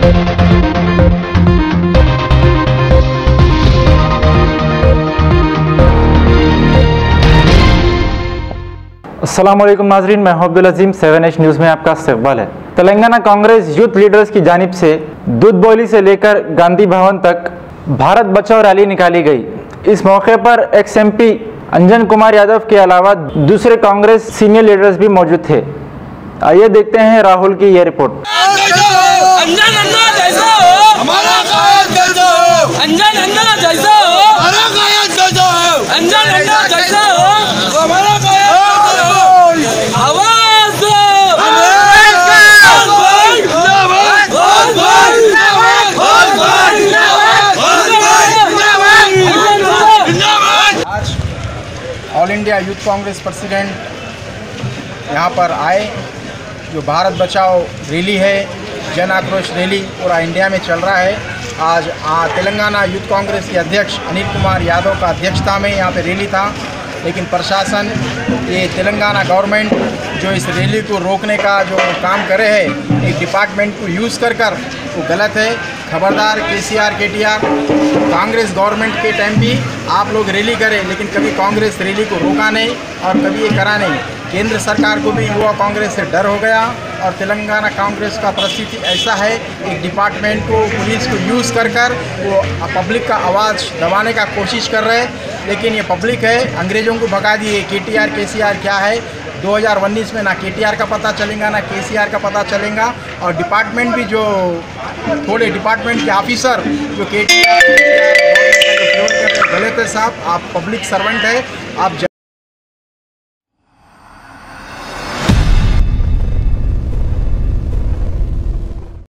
अस्सलामुअलैकुम नाजरीन, मैं अब्दुल अजीम 7H न्यूज़ में आपका इस्तकबाल है। तेलंगाना कांग्रेस यूथ लीडर्स की जानिब से दूध बोली से लेकर गांधी भवन तक भारत बचाओ रैली निकाली गई। इस मौके पर एक्स MP अंजन कुमार यादव के अलावा दूसरे कांग्रेस सीनियर लीडर्स भी मौजूद थे। आइए देखते हैं राहुल की ये report. All India youth Congress president यहाँ पर आए। जो भारत बचाओ रैली है, जन आक्रोश रैली पूरा इंडिया में चल रहा है। आज तेलंगाना यूथ कांग्रेस के अध्यक्ष अनिल कुमार यादव का अध्यक्षता में यहाँ पे रैली था, लेकिन प्रशासन ये तेलंगाना गवर्नमेंट जो इस रैली को रोकने का जो काम करे है, एक डिपार्टमेंट को यूज़ कर वो गलत है। खबरदार KCR KTR कांग्रेस गवर्नमेंट के टाइम भी आप लोग रैली करें, लेकिन कभी कांग्रेस रैली को रोका नहीं और कभी ये करा नहीं। केंद्र सरकार को भी युवा कांग्रेस से डर हो गया और तेलंगाना कांग्रेस का परिस्थिति ऐसा है, एक डिपार्टमेंट को पुलिस को यूज़ कर वो पब्लिक का आवाज़ दबाने का कोशिश कर रहे हैं। लेकिन ये पब्लिक है, अंग्रेज़ों को भगा दिए। KTR KCR क्या है 2019 में ना KTR का पता चलेगा ना KCR का पता चलेगा। और डिपार्टमेंट भी जो थोड़े डिपार्टमेंट के ऑफिसर जो KTR गलत है साहब। आप पब्लिक सर्वेंट है, आप